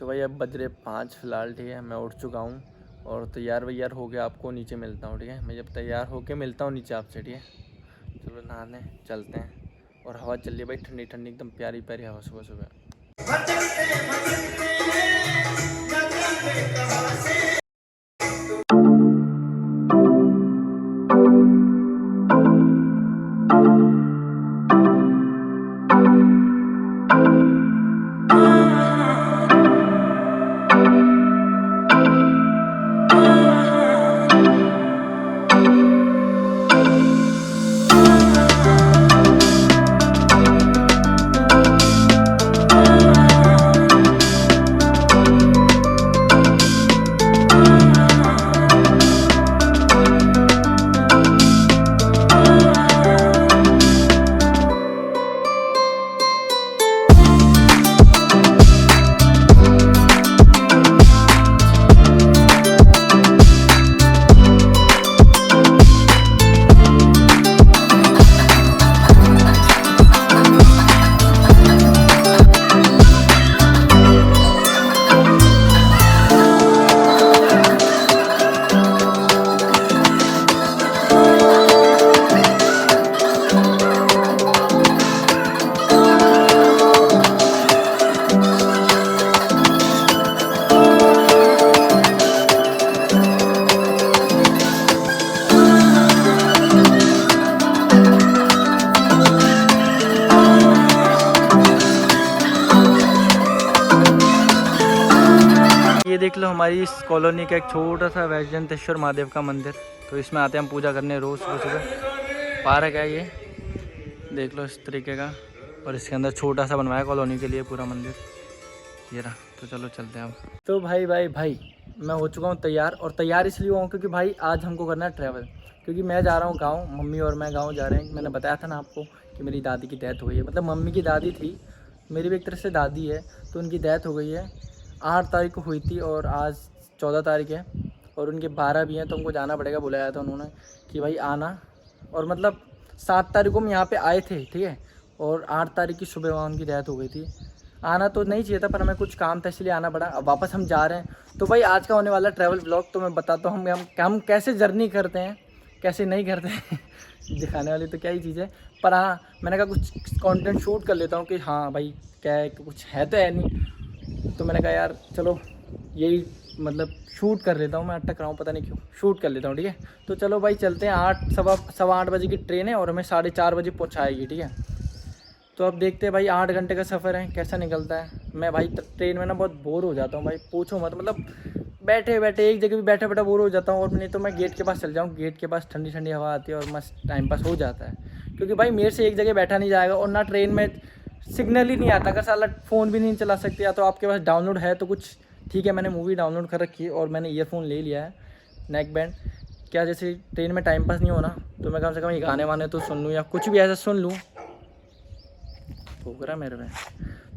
तो भाई अब बज रहे 5 फिलहाल, ठीक है। मैं उठ चुका हूँ और तैयार वैयार हो गया, आपको नीचे मिलता हूँ, ठीक है। मैं जब तैयार होके मिलता हूँ नीचे आपसे, ठीक है। चलो नहाने चलते हैं। और हवा चल रही है भाई ठंडी ठंडी, एकदम प्यारी प्यारी हवा सुबह सुबह। ये देख लो हमारी इस कॉलोनी का एक छोटा सा वैजयंतेश्वर महादेव का मंदिर। तो इसमें आते हैं हम पूजा करने रोज़ सुबह सुबह। पार्क है ये, देख लो इस तरीके का। और इसके अंदर छोटा सा बनवाया कॉलोनी के लिए पूरा मंदिर, ये रहा। तो चलो चलते हैं अब। तो भाई मैं हो चुका हूँ तैयार। और तैयार इसलिए हुआ हूँ क्योंकि भाई आज हमको करना है ट्रैवल। क्योंकि मैं जा रहा हूँ गाँव, मम्मी और मैं गाँव जा रहे हैं। मैंने बताया था ना आपको कि मेरी दादी की डेथ हो गई है। मतलब मम्मी की दादी थी, मेरी भी एक तरह से दादी है। तो उनकी डेथ हो गई है, 8 तारीख को हुई थी और आज 14 तारीख है। और उनके 12 भी हैं, तो हमको जाना पड़ेगा। बुलाया था उन्होंने कि भाई आना। और मतलब 7 तारीख को हम यहाँ पे आए थे, ठीक है। और 8 तारीख की सुबह वहाँ उनकी डेथ हो गई थी। आना तो नहीं चाहिए था, पर हमें कुछ काम था इसलिए आना पड़ा। अब वापस हम जा रहे हैं। तो भाई आज का होने वाला ट्रैवल ब्लॉग तो मैं बताता हूँ हम कैसे जर्नी करते हैं, कैसे नहीं करते हैं। दिखाने वाली तो क्या ही चीज़ है। पर हाँ, मैंने कहा कुछ कंटेंट शूट कर लेता हूँ कि हाँ भाई क्या है, कुछ है तो है नहीं। तो मैंने कहा यार चलो यही मतलब शूट कर लेता हूँ। मैं अटक रहा हूँ पता नहीं क्यों, शूट कर लेता हूँ, ठीक है। तो चलो भाई चलते हैं। सवा 8 बजे की ट्रेन है और हमें 4:30 बजे पहुँचाएगी, ठीक है। तो अब देखते हैं भाई, 8 घंटे का सफ़र है, कैसा निकलता है। मैं भाई ट्रेन में ना बहुत बोर हो जाता हूँ भाई, पूछो मत। मतलब बैठे बैठे एक जगह भी बैठे बैठे बोर हो जाता हूँ। और नहीं तो मैं गेट के पास चल जाऊँ, गेट के पास ठंडी ठंडी हवा आती है और मस्त टाइम पास हो जाता है। क्योंकि भाई मेरे से एक जगह बैठा नहीं जाएगा। और ना ट्रेन में सिग्नल ही नहीं आता, अगर साला फ़ोन भी नहीं चला सकते। या तो आपके पास डाउनलोड है तो कुछ ठीक है, मैंने मूवी डाउनलोड कर रखी है और मैंने ईयरफोन ले लिया है, नेक बैंड। क्या जैसे ट्रेन में टाइम पास नहीं होना, तो मैं कम से कम ये गाने वाने तो सुन लूँ या कुछ भी ऐसा सुन लूँ। ठोक रहा मेरे में।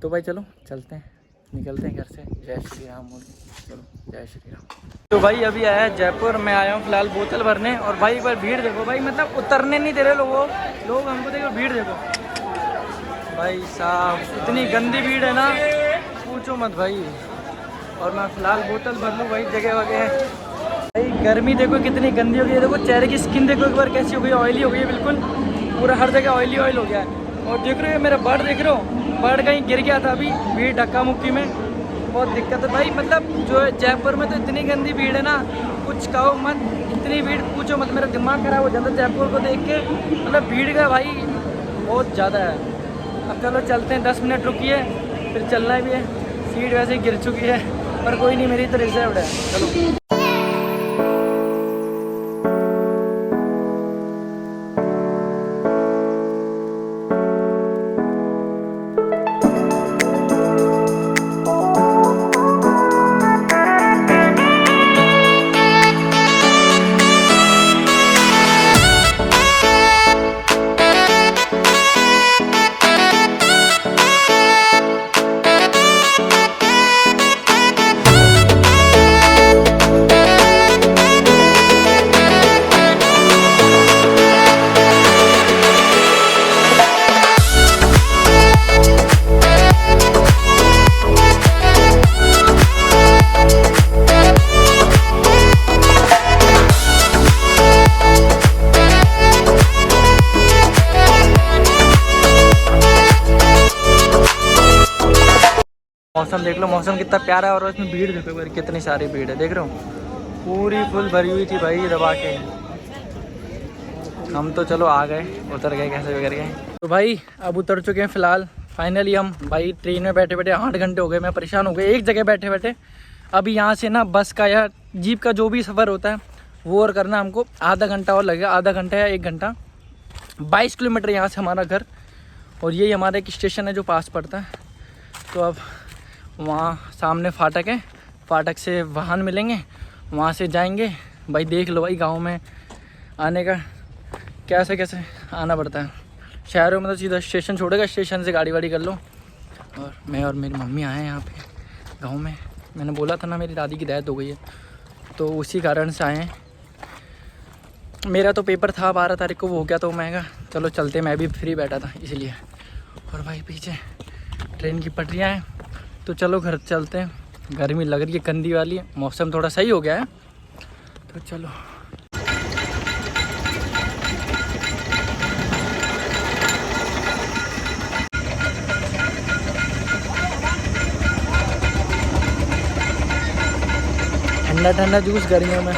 तो भाई चलो चलते हैं, निकलते हैं घर से। जय श्री राम बोल, चलो जय श्री राम। तो भाई अभी आया है जयपुर। मैं आया हूँ फिलहाल बोतल भरने। और भाई एक बार भीड़ देखो भाई, मतलब उतरने नहीं दे रहे लोग हमको देखो, भीड़ देखो भाई साहब, इतनी गंदी भीड़ है ना, पूछो मत भाई। और मैं फिलहाल बोतल भर लूँ भाई, जगह वगैरह। भाई गर्मी देखो कितनी गंदी हो गई है। देखो चेहरे की स्किन देखो एक बार कैसी हो गई, ऑयली हो गई है बिल्कुल, पूरा हर जगह ऑयली हो गया है। और देख रहे हो मेरा बर्ड, देख रहे हो बर्ड कहीं गिर गया था अभी भीड़ धक्का मुक्की में, बहुत दिक्कत है भाई। मतलब जो है जयपुर में तो इतनी गंदी भीड़ है ना, कुछ कहो मत, इतनी भीड़ पूछो मत। मेरा दिमाग खराब हो जाता है जयपुर को देख के, मतलब भीड़ का भाई बहुत ज़्यादा है। अब चलो चलते हैं, 10 मिनट रुकिए, फिर चलना भी है। सीट वैसे ही गिर चुकी है, पर कोई नहीं, मेरी तो रिजर्व्ड है। चलो मौसम देख लो, मौसम कितना प्यारा है और इसमें भीड़ देखो भाई, कितनी सारी भीड़ है, देख रहे हो पूरी फुल भरी हुई थी भाई दबा के। हम तो चलो आ गए, उतर गए कैसे भी करके। तो भाई अब उतर चुके हैं फ़िलहाल फाइनली हम। भाई ट्रेन में बैठे बैठे 8 घंटे हो गए, मैं परेशान हो गया एक जगह बैठे बैठे। अभी यहाँ से ना बस का या जीप का जो भी सफ़र होता है वो और करना हमको आधा घंटा और लगेगा, आधा घंटा या 1 घंटा। 22 किलोमीटर यहाँ से हमारा घर, और यही हमारा एक स्टेशन है जो पास पड़ता है। तो अब वहाँ सामने फाटक है, फाटक से वाहन मिलेंगे, वहाँ से जाएंगे। भाई देख लो भाई गांव में आने का कैसे कैसे आना पड़ता है। शहरों में तो सीधा स्टेशन छोड़ेगा, स्टेशन से गाड़ी वाड़ी कर लो। और मैं और मेरी मम्मी आए हैं यहाँ पे गांव में। मैंने बोला था ना मेरी दादी की डेथ हो गई है, तो उसी कारण से आए हैं। मेरा तो पेपर था 12 तारीख को, वो हो गया, तो मैं कहा चलो चलते, मैं भी फ्री बैठा था इसलिए। और भाई पीछे ट्रेन की पटरियाँ हैं, तो चलो घर चलते हैं। गर्मी लग रही है गंदी वाली, मौसम थोड़ा सही हो गया है, तो चलो। ठंडा ठंडा जूस गर्मियों में।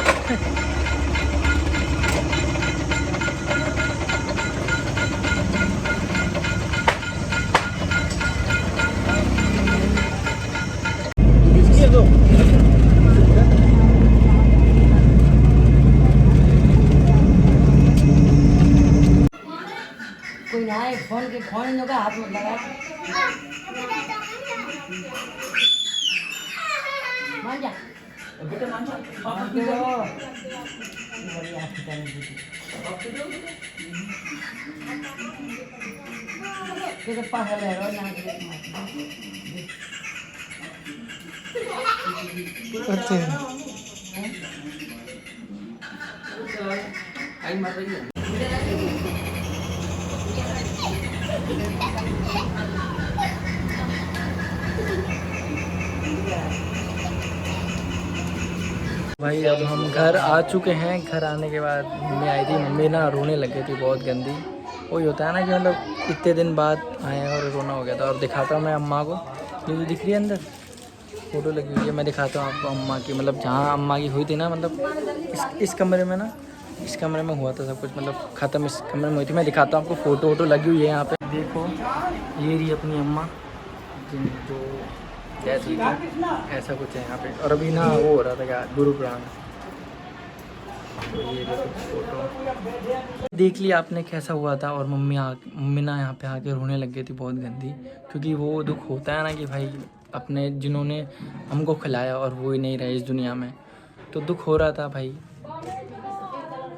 कोई ना है, फोन होगा हाथ में लगा मान जा मान के वो बढ़िया के पास ले रो ना अच्छा आई मार रही है। भाई अब हम घर आ चुके हैं। घर आने के बाद मम्मी आई थी, मम्मी ना रोने लग गई थी बहुत गंदी। वही होता है ना कि मतलब इतने दिन बाद आए और रोना हो गया था। और दिखाता हूँ मैं अम्मा को, ये जो दिख रही है अंदर फ़ोटो लगी हुई है, मैं दिखाता हूँ आपको अम्मा की। मतलब जहाँ अम्मा की हुई थी ना, मतलब इस कमरे में ना, इस कमरे में हुआ था सब कुछ, मतलब ख़त्म इस कमरे में हुई थी। मैं दिखाता हूँ आपको, फ़ोटो वोटो लगी हुई है यहाँ पे देखो। ये रही अपनी अम्मा जिन जो डेथ हुई थी, ऐसा कुछ है यहाँ पे। और अभी ना वो हो रहा था क्या, गुरु पुराण। तो ये देखो फोटो, देख लिया आपने कैसा हुआ था। और मम्मी ना यहाँ पे आके रोने लग गई थी बहुत गंदी, क्योंकि वो दुख होता है ना कि भाई अपने जिन्होंने हमको खिलाया और वो ही नहीं रहे इस दुनिया में, तो दुख हो रहा था भाई,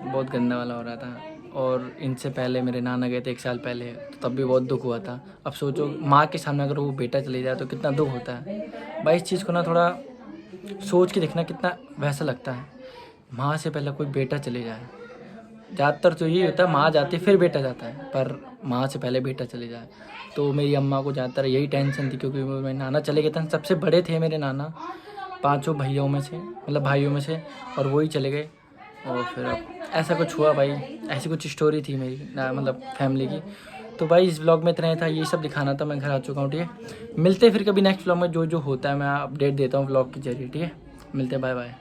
बहुत गंदा वाला हो रहा था। और इनसे पहले मेरे नाना गए थे 1 साल पहले, तो तब भी बहुत दुख हुआ था। अब सोचो माँ के सामने अगर वो बेटा चले जाए तो कितना दुख होता है भाई। इस चीज़ को ना थोड़ा सोच के देखना, कितना वैसा लगता है। माँ से पहले कोई बेटा चले जाए, ज़्यादातर तो यही होता है, माँ जाती है फिर बेटा जाता है, पर माँ से पहले बेटा चले जाए। तो मेरी अम्मा को ज़्यादातर यही टेंशन थी, क्योंकि मेरे नाना चले गए थे, सबसे बड़े थे मेरे नाना 5 भैयों में से, मतलब भाइयों में से, और वही चले गए। और फिर अब ऐसा कुछ हुआ भाई, ऐसी कुछ स्टोरी थी मेरी मतलब फैमिली की। तो भाई इस व्लॉग में इतना ही था, ये सब दिखाना था। मैं घर आ चुका हूँ, ठीक है। मिलते हैं फिर कभी नेक्स्ट व्लॉग में, जो जो होता है मैं अपडेट देता हूँ व्लॉग के जरिए, ठीक है। मिलते हैं, बाय बाय।